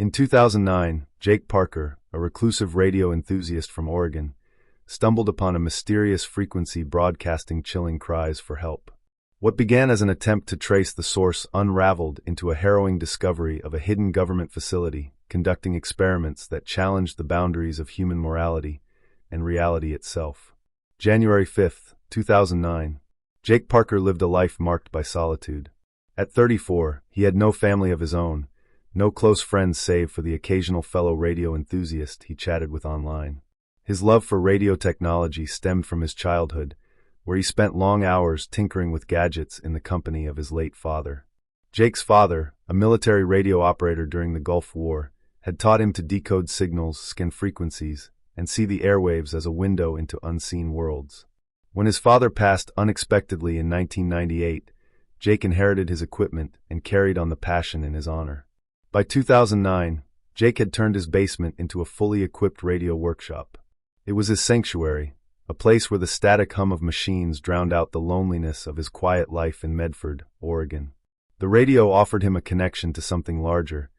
In 2009, Jake Parker, a reclusive radio enthusiast from Oregon, stumbled upon a mysterious frequency broadcasting chilling cries for help. What began as an attempt to trace the source unraveled into a harrowing discovery of a hidden government facility conducting experiments that challenged the boundaries of human morality and reality itself. January 5, 2009. Jake Parker lived a life marked by solitude. At 34, he had no family of his own, no close friends save for the occasional fellow radio enthusiast he chatted with online. His love for radio technology stemmed from his childhood, where he spent long hours tinkering with gadgets in the company of his late father. Jake's father, a military radio operator during the Gulf War, had taught him to decode signals, scan frequencies, and see the airwaves as a window into unseen worlds. When his father passed unexpectedly in 1998, Jake inherited his equipment and carried on the passion in his honor. By 2009, Jake had turned his basement into a fully equipped radio workshop. It was his sanctuary, a place where the static hum of machines drowned out the loneliness of his quiet life in Medford, Oregon. The radio offered him a connection to something larger,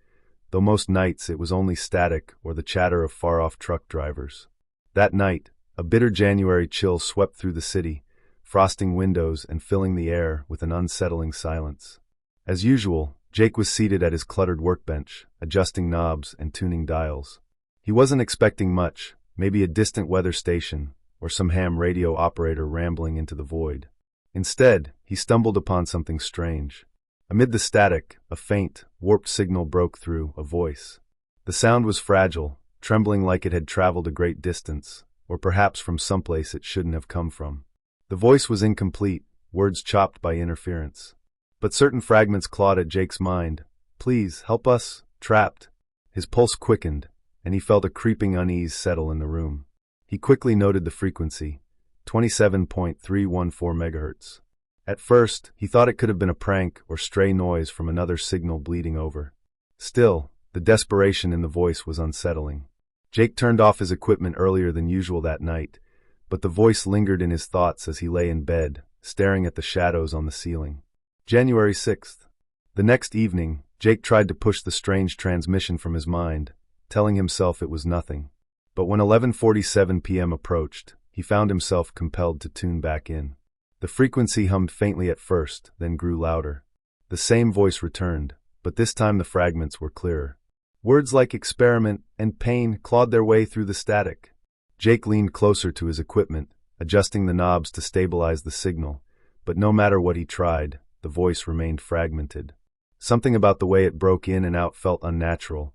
though most nights it was only static or the chatter of far-off truck drivers. That night, a bitter January chill swept through the city, frosting windows and filling the air with an unsettling silence. As usual, Jake was seated at his cluttered workbench, adjusting knobs and tuning dials. He wasn't expecting much, maybe a distant weather station, or some ham radio operator rambling into the void. Instead, he stumbled upon something strange. Amid the static, a faint, warped signal broke through, a voice. The sound was fragile, trembling like it had traveled a great distance, or perhaps from someplace it shouldn't have come from. The voice was incomplete, words chopped by interference. But certain fragments clawed at Jake's mind. "Please, help us, trapped." His pulse quickened, and he felt a creeping unease settle in the room. He quickly noted the frequency, 27.314 MHz. At first, he thought it could have been a prank or stray noise from another signal bleeding over. Still, the desperation in the voice was unsettling. Jake turned off his equipment earlier than usual that night, but the voice lingered in his thoughts as he lay in bed, staring at the shadows on the ceiling. January 6th. The next evening, Jake tried to push the strange transmission from his mind, telling himself it was nothing. But when 11:47 p.m. approached, he found himself compelled to tune back in. The frequency hummed faintly at first, then grew louder. The same voice returned, but this time the fragments were clearer. Words like experiment and pain clawed their way through the static. Jake leaned closer to his equipment, adjusting the knobs to stabilize the signal, but no matter what he tried, the voice remained fragmented. Something about the way it broke in and out felt unnatural,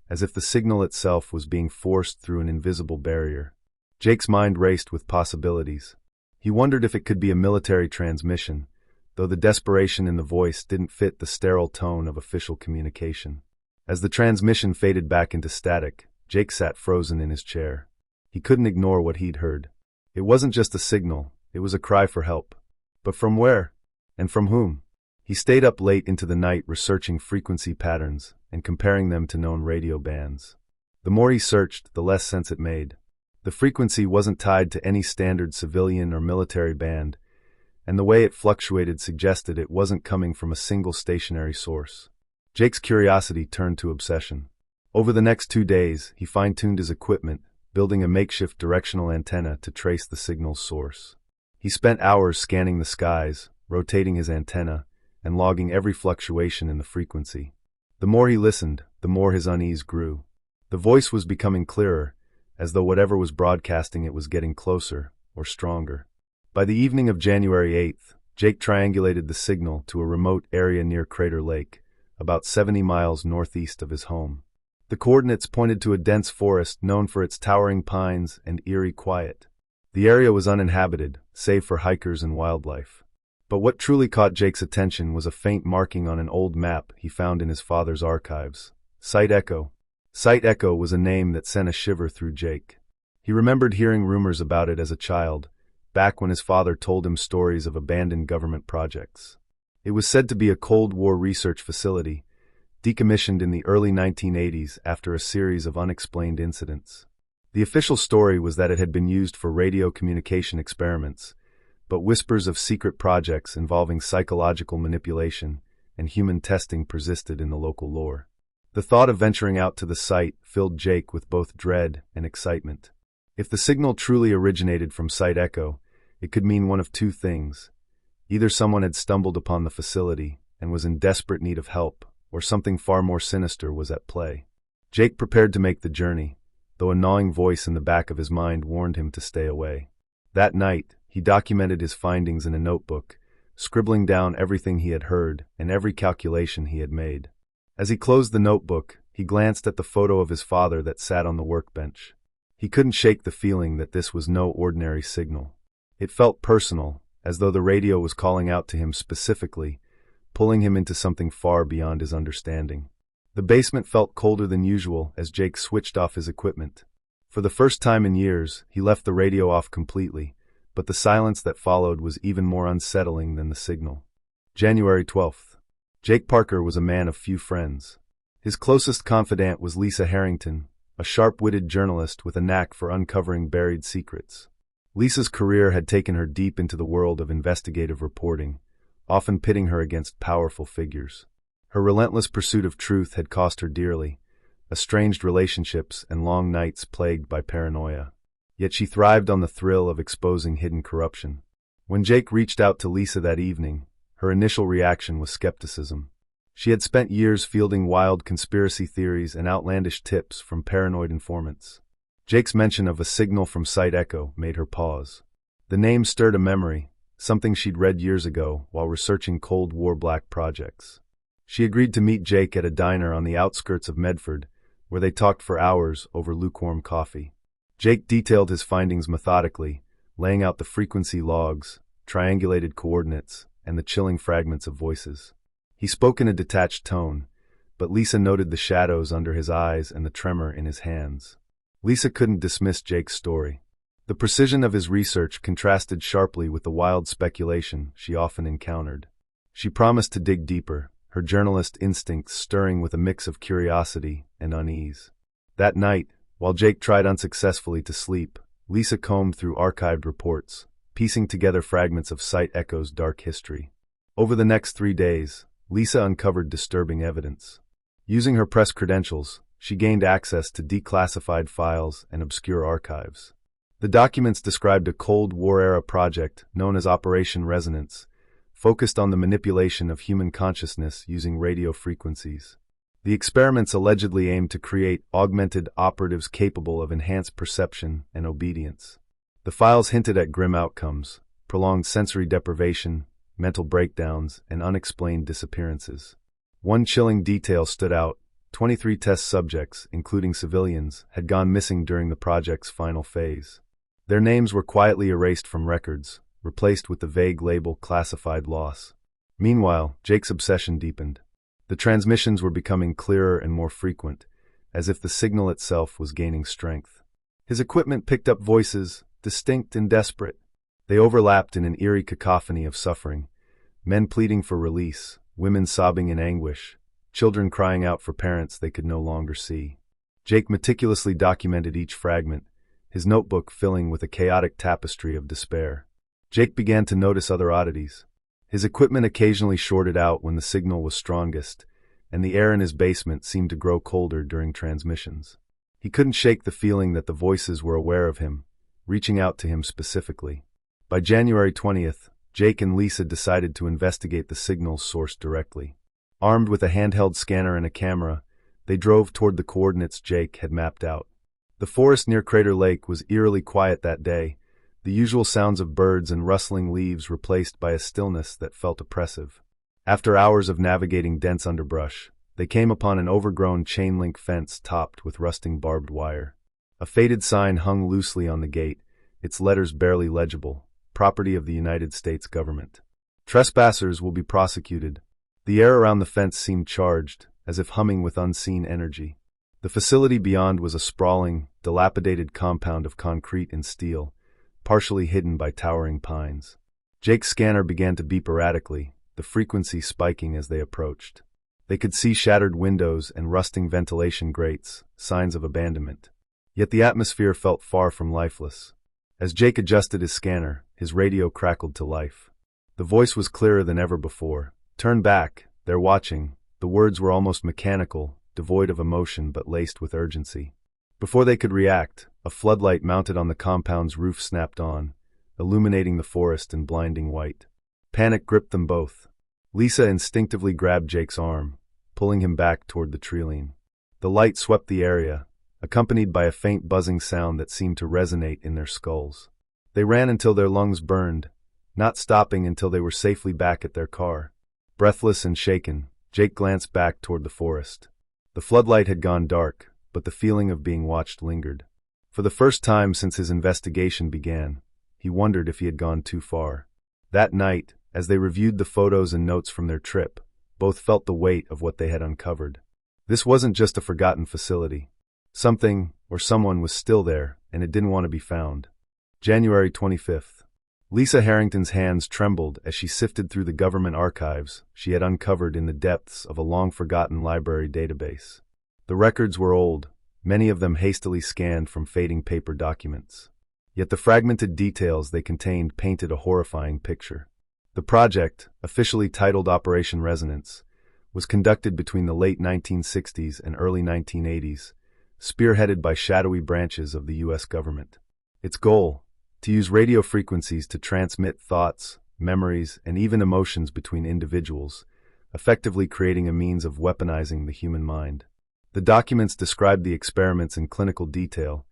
as if the signal itself was being forced through an invisible barrier. Jake's mind raced with possibilities. He wondered if it could be a military transmission, though the desperation in the voice didn't fit the sterile tone of official communication. As the transmission faded back into static, Jake sat frozen in his chair. He couldn't ignore what he'd heard. It wasn't just a signal, it was a cry for help. But from where? And from whom? He stayed up late into the night researching frequency patterns and comparing them to known radio bands. The more he searched, the less sense it made. The frequency wasn't tied to any standard civilian or military band, and the way it fluctuated suggested it wasn't coming from a single stationary source. Jake's curiosity turned to obsession. Over the next 2 days, he fine-tuned his equipment, building a makeshift directional antenna to trace the signal's source. He spent hours scanning the skies, rotating his antenna, and logging every fluctuation in the frequency. The more he listened, the more his unease grew. The voice was becoming clearer, as though whatever was broadcasting it was getting closer, or stronger. By the evening of January 8th, Jake triangulated the signal to a remote area near Crater Lake, about 70 miles northeast of his home. The coordinates pointed to a dense forest known for its towering pines and eerie quiet. The area was uninhabited, save for hikers and wildlife. But what truly caught Jake's attention was a faint marking on an old map he found in his father's archives. Site Echo. Site Echo was a name that sent a shiver through Jake. He remembered hearing rumors about it as a child, back when his father told him stories of abandoned government projects. It was said to be a Cold War research facility, decommissioned in the early 1980s after a series of unexplained incidents. The official story was that it had been used for radio communication experiments, but whispers of secret projects involving psychological manipulation and human testing persisted in the local lore. The thought of venturing out to the site filled Jake with both dread and excitement. If the signal truly originated from Site Echo, it could mean one of two things. Either someone had stumbled upon the facility and was in desperate need of help, or something far more sinister was at play. Jake prepared to make the journey, though a gnawing voice in the back of his mind warned him to stay away. That night, he documented his findings in a notebook, scribbling down everything he had heard and every calculation he had made. As he closed the notebook, he glanced at the photo of his father that sat on the workbench. He couldn't shake the feeling that this was no ordinary signal. It felt personal, as though the radio was calling out to him specifically, pulling him into something far beyond his understanding. The basement felt colder than usual as Jake switched off his equipment. For the first time in years, he left the radio off completely, but the silence that followed was even more unsettling than the signal. January 12th. Jake Parker was a man of few friends. His closest confidant was Lisa Harrington, a sharp-witted journalist with a knack for uncovering buried secrets. Lisa's career had taken her deep into the world of investigative reporting, often pitting her against powerful figures. Her relentless pursuit of truth had cost her dearly, estranged relationships and long nights plagued by paranoia. Yet she thrived on the thrill of exposing hidden corruption. When Jake reached out to Lisa that evening, her initial reaction was skepticism. She had spent years fielding wild conspiracy theories and outlandish tips from paranoid informants. Jake's mention of a signal from Site Echo made her pause. The name stirred a memory, something she'd read years ago while researching Cold War black projects. She agreed to meet Jake at a diner on the outskirts of Medford, where they talked for hours over lukewarm coffee. Jake detailed his findings methodically, laying out the frequency logs, triangulated coordinates, and the chilling fragments of voices. He spoke in a detached tone, but Lisa noted the shadows under his eyes and the tremor in his hands. Lisa couldn't dismiss Jake's story. The precision of his research contrasted sharply with the wild speculation she often encountered. She promised to dig deeper, her journalist instincts stirring with a mix of curiosity and unease. That night, while Jake tried unsuccessfully to sleep, Lisa combed through archived reports, piecing together fragments of Site Echo's dark history. Over the next 3 days, Lisa uncovered disturbing evidence. Using her press credentials, she gained access to declassified files and obscure archives. The documents described a Cold War-era project known as Operation Resonance, focused on the manipulation of human consciousness using radio frequencies. The experiments allegedly aimed to create augmented operatives capable of enhanced perception and obedience. The files hinted at grim outcomes, prolonged sensory deprivation, mental breakdowns, and unexplained disappearances. One chilling detail stood out: 23 test subjects, including civilians, had gone missing during the project's final phase. Their names were quietly erased from records, replaced with the vague label classified loss. Meanwhile, Jake's obsession deepened. The transmissions were becoming clearer and more frequent, as if the signal itself was gaining strength. His equipment picked up voices, distinct and desperate. They overlapped in an eerie cacophony of suffering, men pleading for release, women sobbing in anguish, children crying out for parents they could no longer see. Jake meticulously documented each fragment, his notebook filling with a chaotic tapestry of despair. Jake began to notice other oddities. His equipment occasionally shorted out when the signal was strongest, and the air in his basement seemed to grow colder during transmissions. He couldn't shake the feeling that the voices were aware of him, reaching out to him specifically. By January 20th, Jake and Lisa decided to investigate the signal's source directly. Armed with a handheld scanner and a camera, they drove toward the coordinates Jake had mapped out. The forest near Crater Lake was eerily quiet that day, the usual sounds of birds and rustling leaves replaced by a stillness that felt oppressive. After hours of navigating dense underbrush, they came upon an overgrown chain-link fence topped with rusting barbed wire. A faded sign hung loosely on the gate, its letters barely legible: property of the United States government. Trespassers will be prosecuted. The air around the fence seemed charged, as if humming with unseen energy. The facility beyond was a sprawling, dilapidated compound of concrete and steel, partially hidden by towering pines. Jake's scanner began to beep erratically, the frequency spiking as they approached. They could see shattered windows and rusting ventilation grates, signs of abandonment. Yet the atmosphere felt far from lifeless. As Jake adjusted his scanner, his radio crackled to life. The voice was clearer than ever before. "Turn back, they're watching." The words were almost mechanical, devoid of emotion but laced with urgency. Before they could react, a floodlight mounted on the compound's roof snapped on, illuminating the forest in blinding white. Panic gripped them both. Lisa instinctively grabbed Jake's arm, pulling him back toward the treeline. The light swept the area, accompanied by a faint buzzing sound that seemed to resonate in their skulls. They ran until their lungs burned, not stopping until they were safely back at their car. Breathless and shaken, Jake glanced back toward the forest. The floodlight had gone dark, but the feeling of being watched lingered. For the first time since his investigation began, he wondered if he had gone too far. That night, as they reviewed the photos and notes from their trip, both felt the weight of what they had uncovered. This wasn't just a forgotten facility. Something, or someone, was still there, and it didn't want to be found. January 25th. Lisa Harrington's hands trembled as she sifted through the government archives she had uncovered in the depths of a long-forgotten library database. The records were old, many of them hastily scanned from fading paper documents. Yet the fragmented details they contained painted a horrifying picture. The project, officially titled Operation Resonance, was conducted between the late 1960s and early 1980s, spearheaded by shadowy branches of the U.S. government. Its goal: to use radio frequencies to transmit thoughts, memories, and even emotions between individuals, effectively creating a means of weaponizing the human mind. The documents described the experiments in clinical detail,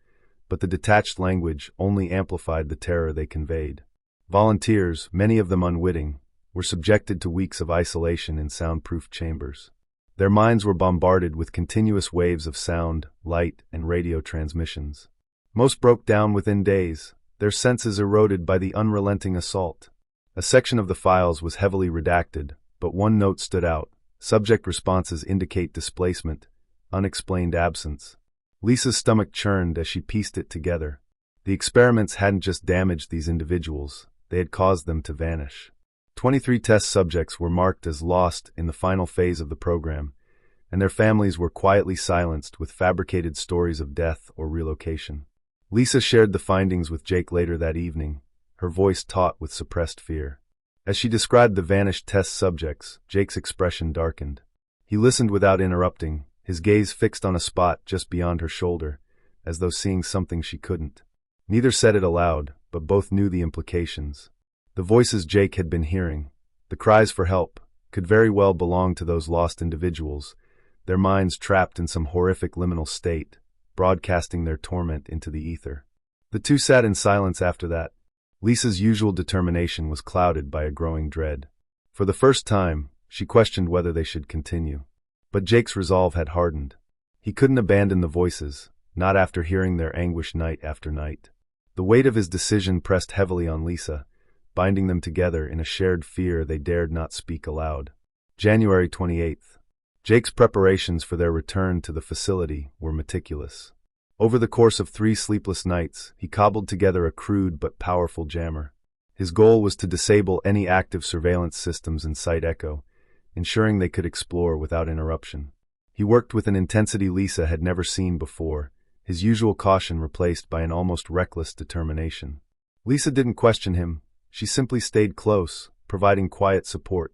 but the detached language only amplified the terror they conveyed. Volunteers, many of them unwitting, were subjected to weeks of isolation in soundproof chambers. Their minds were bombarded with continuous waves of sound, light, and radio transmissions. Most broke down within days, their senses eroded by the unrelenting assault. A section of the files was heavily redacted, but one note stood out: subject responses indicate displacement, unexplained absence. Lisa's stomach churned as she pieced it together. The experiments hadn't just damaged these individuals, they had caused them to vanish. 23 test subjects were marked as lost in the final phase of the program, and their families were quietly silenced with fabricated stories of death or relocation. Lisa shared the findings with Jake later that evening, her voice taut with suppressed fear. As she described the vanished test subjects, Jake's expression darkened. He listened without interrupting, his gaze fixed on a spot just beyond her shoulder, as though seeing something she couldn't. Neither said it aloud, but both knew the implications. The voices Jake had been hearing, the cries for help, could very well belong to those lost individuals, their minds trapped in some horrific liminal state, broadcasting their torment into the ether. The two sat in silence after that. Lisa's usual determination was clouded by a growing dread. For the first time, she questioned whether they should continue. But Jake's resolve had hardened. He couldn't abandon the voices, not after hearing their anguish night after night. The weight of his decision pressed heavily on Lisa, binding them together in a shared fear they dared not speak aloud. January 28th. Jake's preparations for their return to the facility were meticulous. Over the course of 3 sleepless nights, he cobbled together a crude but powerful jammer. His goal was to disable any active surveillance systems in Site Echo, ensuring they could explore without interruption. He worked with an intensity Lisa had never seen before, his usual caution replaced by an almost reckless determination. Lisa didn't question him, she simply stayed close, providing quiet support.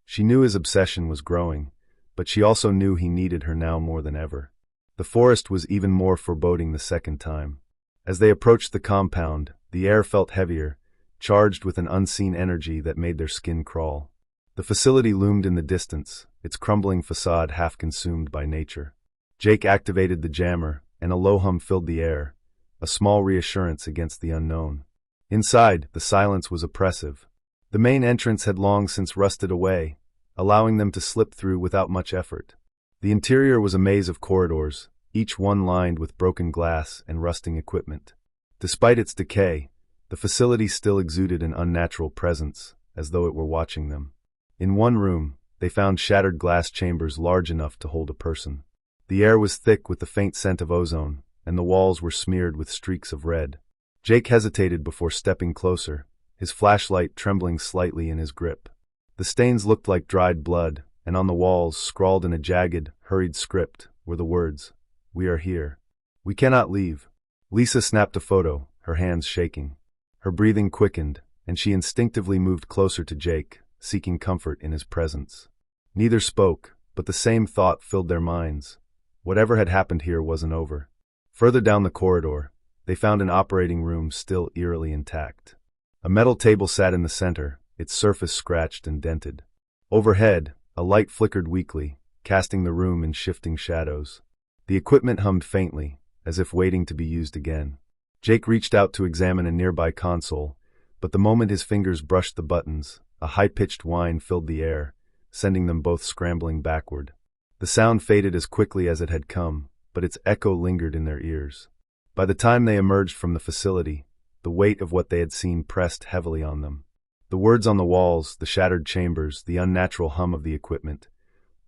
She knew his obsession was growing, but she also knew he needed her now more than ever. The forest was even more foreboding the second time. As they approached the compound, the air felt heavier, charged with an unseen energy that made their skin crawl. The facility loomed in the distance, its crumbling facade half consumed by nature. Jake activated the jammer, and a low hum filled the air, a small reassurance against the unknown. Inside, the silence was oppressive. The main entrance had long since rusted away, allowing them to slip through without much effort. The interior was a maze of corridors, each one lined with broken glass and rusting equipment. Despite its decay, the facility still exuded an unnatural presence, as though it were watching them. In one room, they found shattered glass chambers large enough to hold a person. The air was thick with the faint scent of ozone, and the walls were smeared with streaks of red. Jake hesitated before stepping closer, his flashlight trembling slightly in his grip. The stains looked like dried blood, and on the walls, scrawled in a jagged, hurried script, were the words, "We are here. We cannot leave." Lisa snapped a photo, her hands shaking. Her breathing quickened, and she instinctively moved closer to Jake, seeking comfort in his presence. Neither spoke, but the same thought filled their minds. Whatever had happened here wasn't over. Further down the corridor, they found an operating room still eerily intact. A metal table sat in the center, its surface scratched and dented. Overhead, a light flickered weakly, casting the room in shifting shadows. The equipment hummed faintly, as if waiting to be used again. Jake reached out to examine a nearby console, but the moment his fingers brushed the buttons, a high-pitched whine filled the air, sending them both scrambling backward. The sound faded as quickly as it had come, but its echo lingered in their ears. By the time they emerged from the facility, the weight of what they had seen pressed heavily on them. The words on the walls, the shattered chambers, the unnatural hum of the equipment,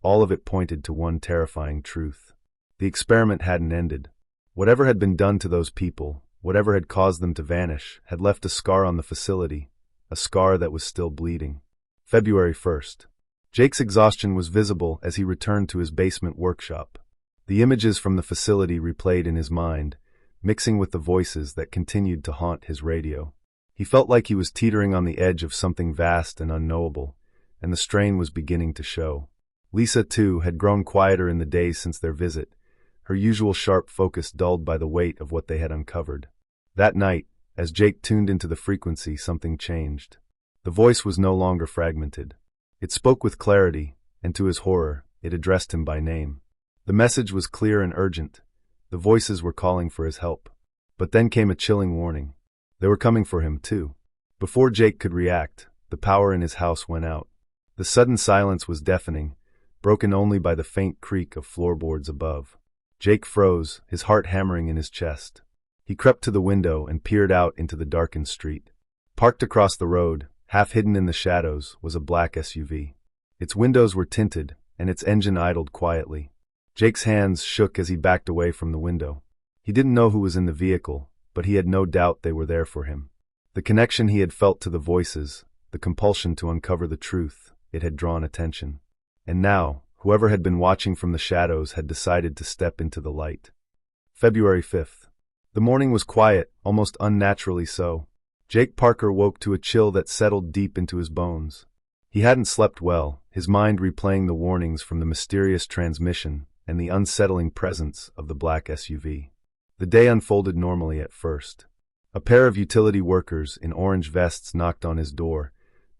all of it pointed to one terrifying truth. The experiment hadn't ended. Whatever had been done to those people, whatever had caused them to vanish, had left a scar on the facility, a scar that was still bleeding. February 1st. Jake's exhaustion was visible as he returned to his basement workshop. The images from the facility replayed in his mind, mixing with the voices that continued to haunt his radio. He felt like he was teetering on the edge of something vast and unknowable, and the strain was beginning to show. Lisa, too, had grown quieter in the days since their visit, her usual sharp focus dulled by the weight of what they had uncovered. That night, as Jake tuned into the frequency, something changed. The voice was no longer fragmented. It spoke with clarity, and to his horror, it addressed him by name. The message was clear and urgent. The voices were calling for his help. But then came a chilling warning. They were coming for him, too. Before Jake could react, the power in his house went out. The sudden silence was deafening, broken only by the faint creak of floorboards above. Jake froze, his heart hammering in his chest. He crept to the window and peered out into the darkened street. Parked across the road, half hidden in the shadows, was a black SUV. Its windows were tinted, and its engine idled quietly. Jake's hands shook as he backed away from the window. He didn't know who was in the vehicle, but he had no doubt they were there for him. The connection he had felt to the voices, the compulsion to uncover the truth, it had drawn attention. And now, whoever had been watching from the shadows had decided to step into the light. February 5th. The morning was quiet, almost unnaturally so. Jake Parker woke to a chill that settled deep into his bones. He hadn't slept well, his mind replaying the warnings from the mysterious transmission and the unsettling presence of the black SUV. The day unfolded normally at first. A pair of utility workers in orange vests knocked on his door,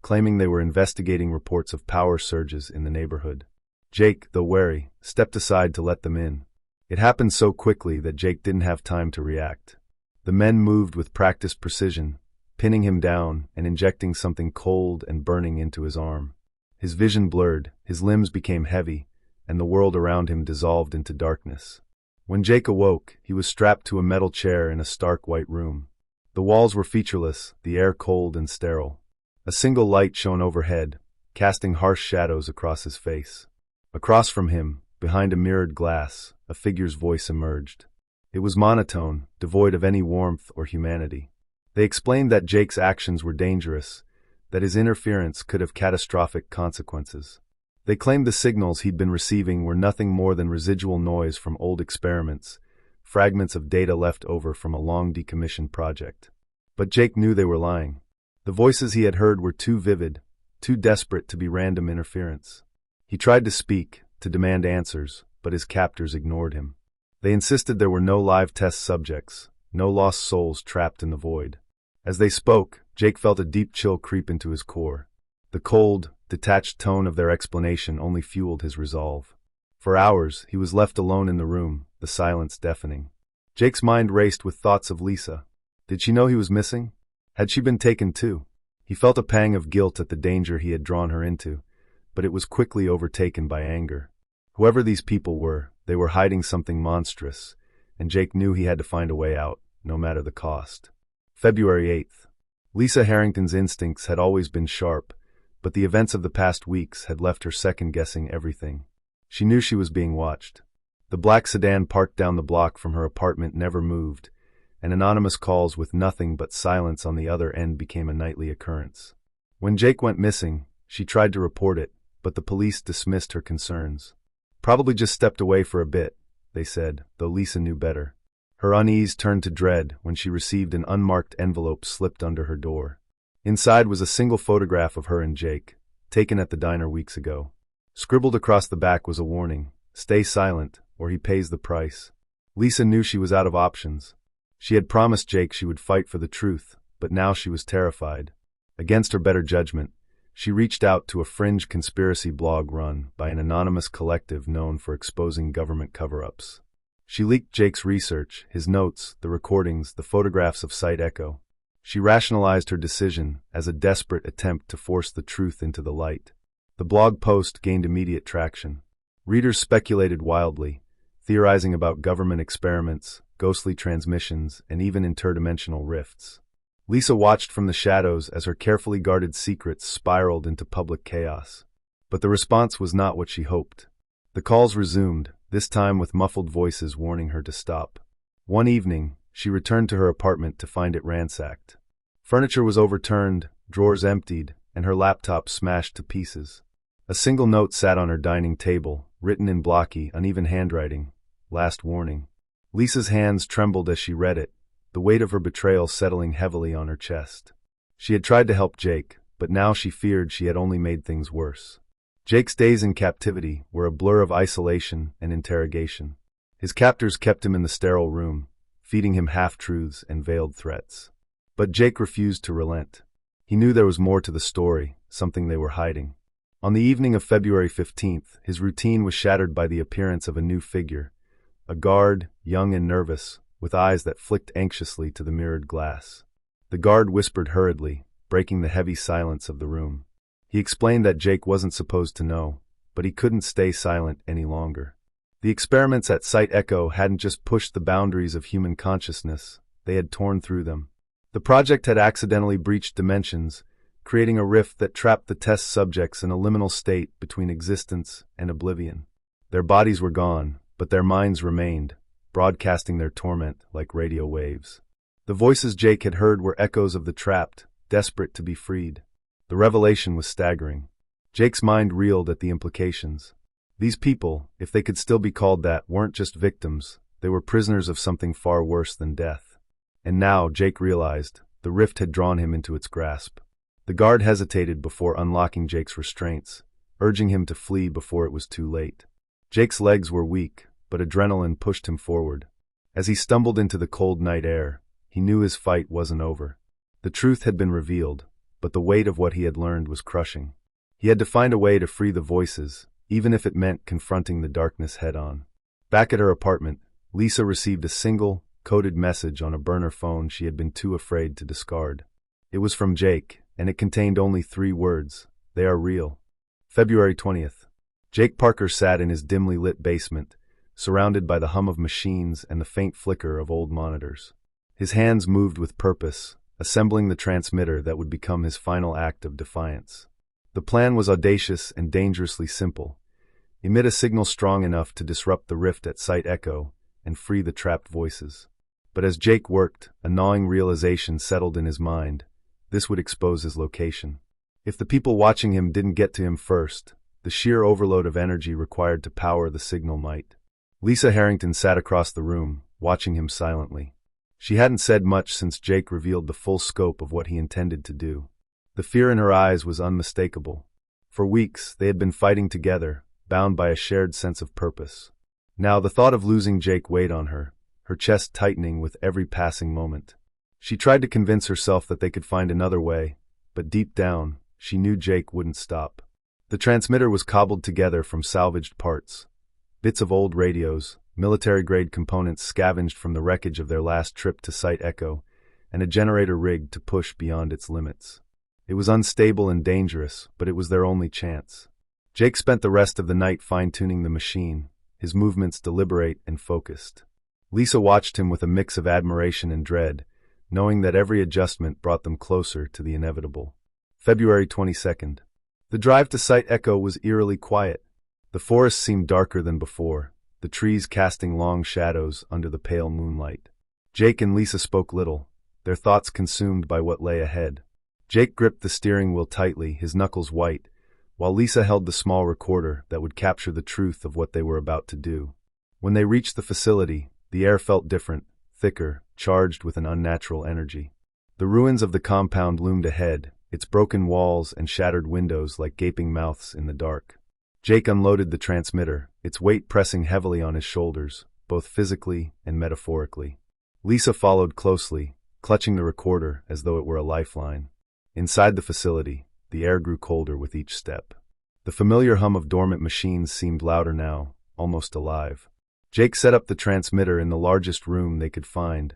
claiming they were investigating reports of power surges in the neighborhood. Jake, though wary, stepped aside to let them in. It happened so quickly that Jake didn't have time to react. The men moved with practiced precision, pinning him down and injecting something cold and burning into his arm. His vision blurred, his limbs became heavy, and the world around him dissolved into darkness. When Jake awoke, he was strapped to a metal chair in a stark white room. The walls were featureless, the air cold and sterile. A single light shone overhead, casting harsh shadows across his face. Across from him, behind a mirrored glass, a figure's voice emerged. It was monotone, devoid of any warmth or humanity. They explained that Jake's actions were dangerous, that his interference could have catastrophic consequences. They claimed the signals he'd been receiving were nothing more than residual noise from old experiments, fragments of data left over from a long decommissioned project. But Jake knew they were lying. The voices he had heard were too vivid, too desperate to be random interference. He tried to speak, to demand answers, but his captors ignored him. They insisted there were no live test subjects, no lost souls trapped in the void. As they spoke, Jake felt a deep chill creep into his core. The cold, detached tone of their explanation only fueled his resolve. For hours, he was left alone in the room, the silence deafening. Jake's mind raced with thoughts of Lisa. Did she know he was missing? Had she been taken too? He felt a pang of guilt at the danger he had drawn her into, but it was quickly overtaken by anger. Whoever these people were, they were hiding something monstrous, and Jake knew he had to find a way out, no matter the cost. February 8th. Lisa Harrington's instincts had always been sharp, but the events of the past weeks had left her second-guessing everything. She knew she was being watched. The black sedan parked down the block from her apartment never moved, and anonymous calls with nothing but silence on the other end became a nightly occurrence. When Jake went missing, she tried to report it, but the police dismissed her concerns. Probably just stepped away for a bit, they said, though Lisa knew better. Her unease turned to dread when she received an unmarked envelope slipped under her door. Inside was a single photograph of her and Jake, taken at the diner weeks ago. Scribbled across the back was a warning: stay silent, or he pays the price. Lisa knew she was out of options. She had promised Jake she would fight for the truth, but now she was terrified. Against her better judgment, she reached out to a fringe conspiracy blog run by an anonymous collective known for exposing government cover-ups. She leaked Jake's research, his notes, the recordings, the photographs of Site Echo. She rationalized her decision as a desperate attempt to force the truth into the light. The blog post gained immediate traction. Readers speculated wildly, theorizing about government experiments, ghostly transmissions, and even interdimensional rifts. Lisa watched from the shadows as her carefully guarded secrets spiraled into public chaos. But the response was not what she hoped. The calls resumed, this time with muffled voices warning her to stop. One evening, she returned to her apartment to find it ransacked. Furniture was overturned, drawers emptied, and her laptop smashed to pieces. A single note sat on her dining table, written in blocky, uneven handwriting. Last warning. Lisa's hands trembled as she read it, the weight of her betrayal settling heavily on her chest. She had tried to help Jake, but now she feared she had only made things worse. Jake's days in captivity were a blur of isolation and interrogation. His captors kept him in the sterile room, feeding him half-truths and veiled threats. But Jake refused to relent. He knew there was more to the story, something they were hiding. On the evening of February 15th, his routine was shattered by the appearance of a new figure, a guard, young and nervous, with eyes that flicked anxiously to the mirrored glass. The guard whispered hurriedly, breaking the heavy silence of the room. He explained that Jake wasn't supposed to know, but he couldn't stay silent any longer. The experiments at Site Echo hadn't just pushed the boundaries of human consciousness, they had torn through them. The project had accidentally breached dimensions, creating a rift that trapped the test subjects in a liminal state between existence and oblivion. Their bodies were gone, but their minds remained, broadcasting their torment like radio waves. The voices Jake had heard were echoes of the trapped, desperate to be freed. The revelation was staggering. Jake's mind reeled at the implications. These people, if they could still be called that, weren't just victims, they were prisoners of something far worse than death. And now, Jake realized, the rift had drawn him into its grasp. The guard hesitated before unlocking Jake's restraints, urging him to flee before it was too late. Jake's legs were weak, but adrenaline pushed him forward. As he stumbled into the cold night air, he knew his fight wasn't over. The truth had been revealed, but the weight of what he had learned was crushing. He had to find a way to free the voices, even if it meant confronting the darkness head-on. Back at her apartment, Lisa received a single, coded message on a burner phone she had been too afraid to discard. It was from Jake, and it contained only 3 words: "They are real." February 20th. Jake Parker sat in his dimly lit basement, surrounded by the hum of machines and the faint flicker of old monitors. His hands moved with purpose, assembling the transmitter that would become his final act of defiance. The plan was audacious and dangerously simple. Emit a signal strong enough to disrupt the rift at Site Echo and free the trapped voices. But as Jake worked, a gnawing realization settled in his mind. This would expose his location. If the people watching him didn't get to him first, the sheer overload of energy required to power the signal might. Lisa Harrington sat across the room, watching him silently. She hadn't said much since Jake revealed the full scope of what he intended to do. The fear in her eyes was unmistakable. For weeks, they had been fighting together, bound by a shared sense of purpose. Now the thought of losing Jake weighed on her, her chest tightening with every passing moment. She tried to convince herself that they could find another way, but deep down, she knew Jake wouldn't stop. The transmitter was cobbled together from salvaged parts. Bits of old radios, military-grade components scavenged from the wreckage of their last trip to Site Echo, and a generator rigged to push beyond its limits. It was unstable and dangerous, but it was their only chance. Jake spent the rest of the night fine-tuning the machine, his movements deliberate and focused. Lisa watched him with a mix of admiration and dread, knowing that every adjustment brought them closer to the inevitable. February 22nd. The drive to Site Echo was eerily quiet. The forest seemed darker than before, the trees casting long shadows under the pale moonlight. Jake and Lisa spoke little, their thoughts consumed by what lay ahead. Jake gripped the steering wheel tightly, his knuckles white, while Lisa held the small recorder that would capture the truth of what they were about to do. When they reached the facility, the air felt different, thicker, charged with an unnatural energy. The ruins of the compound loomed ahead, its broken walls and shattered windows like gaping mouths in the dark. Jake unloaded the transmitter, its weight pressing heavily on his shoulders, both physically and metaphorically. Lisa followed closely, clutching the recorder as though it were a lifeline. Inside the facility, the air grew colder with each step. The familiar hum of dormant machines seemed louder now, almost alive. Jake set up the transmitter in the largest room they could find,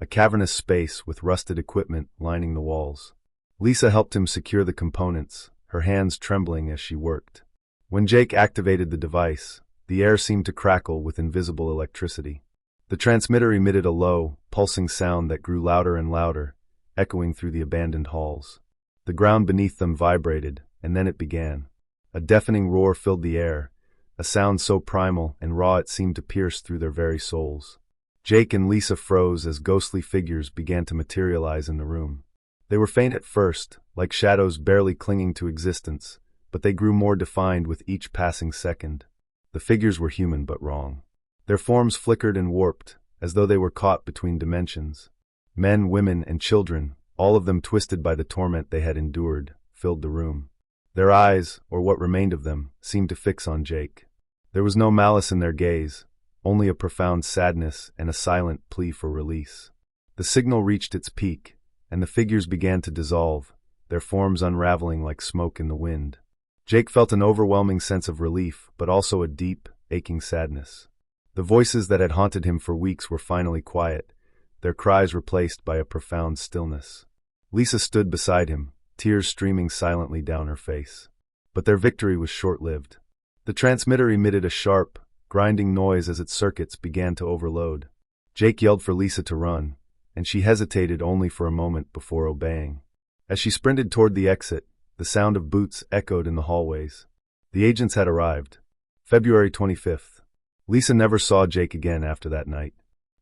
a cavernous space with rusted equipment lining the walls. Lisa helped him secure the components, her hands trembling as she worked. When Jake activated the device, the air seemed to crackle with invisible electricity. The transmitter emitted a low, pulsing sound that grew louder and louder, echoing through the abandoned halls. The ground beneath them vibrated, and then it began. A deafening roar filled the air, a sound so primal and raw it seemed to pierce through their very souls. Jake and Lisa froze as ghostly figures began to materialize in the room. They were faint at first, like shadows barely clinging to existence, but they grew more defined with each passing second. The figures were human but wrong. Their forms flickered and warped, as though they were caught between dimensions. Men, women, and children, all of them twisted by the torment they had endured, filled the room. Their eyes, or what remained of them, seemed to fix on Jake. There was no malice in their gaze, only a profound sadness and a silent plea for release. The signal reached its peak, and the figures began to dissolve, their forms unraveling like smoke in the wind. Jake felt an overwhelming sense of relief, but also a deep, aching sadness. The voices that had haunted him for weeks were finally quiet, their cries replaced by a profound stillness. Lisa stood beside him, tears streaming silently down her face. But their victory was short-lived. The transmitter emitted a sharp, grinding noise as its circuits began to overload. Jake yelled for Lisa to run, and she hesitated only for a moment before obeying. As she sprinted toward the exit, the sound of boots echoed in the hallways. The agents had arrived. February 25th. Lisa never saw Jake again after that night.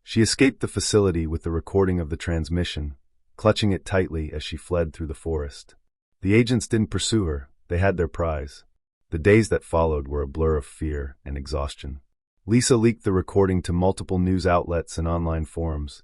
She escaped the facility with the recording of the transmission, clutching it tightly as she fled through the forest. The agents didn't pursue her, they had their prize. The days that followed were a blur of fear and exhaustion. Lisa leaked the recording to multiple news outlets and online forums,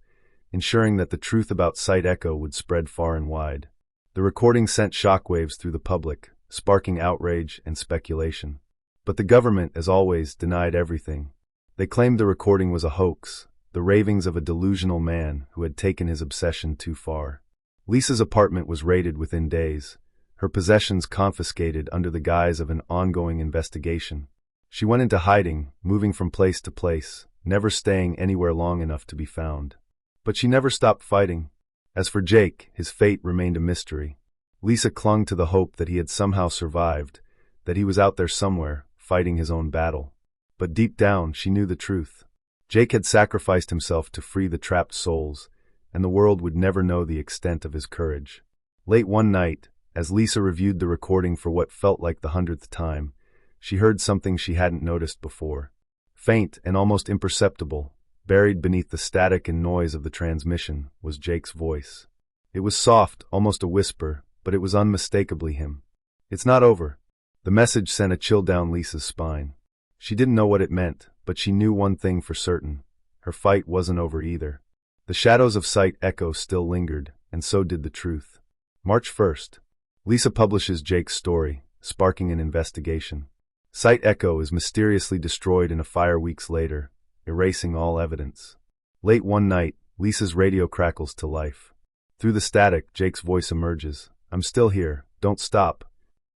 ensuring that the truth about Site Echo would spread far and wide. The recording sent shockwaves through the public, sparking outrage and speculation. But the government, as always, denied everything. They claimed the recording was a hoax, the ravings of a delusional man who had taken his obsession too far. Lisa's apartment was raided within days, her possessions confiscated under the guise of an ongoing investigation. She went into hiding, moving from place to place, never staying anywhere long enough to be found. But she never stopped fighting. As for Jake, his fate remained a mystery. Lisa clung to the hope that he had somehow survived, that he was out there somewhere, fighting his own battle. But deep down, she knew the truth. Jake had sacrificed himself to free the trapped souls, and the world would never know the extent of his courage. Late one night, as Lisa reviewed the recording for what felt like the 100th time, she heard something she hadn't noticed before. Faint and almost imperceptible, buried beneath the static and noise of the transmission, was Jake's voice. It was soft, almost a whisper, but it was unmistakably him. "It's not over." The message sent a chill down Lisa's spine. She didn't know what it meant, but she knew one thing for certain. Her fight wasn't over either. The shadows of Site Echo still lingered, and so did the truth. March 1st. Lisa publishes Jake's story, sparking an investigation. Site Echo is mysteriously destroyed in a fire weeks later, erasing all evidence. Late one night, Lisa's radio crackles to life. Through the static, Jake's voice emerges. "I'm still here. Don't stop.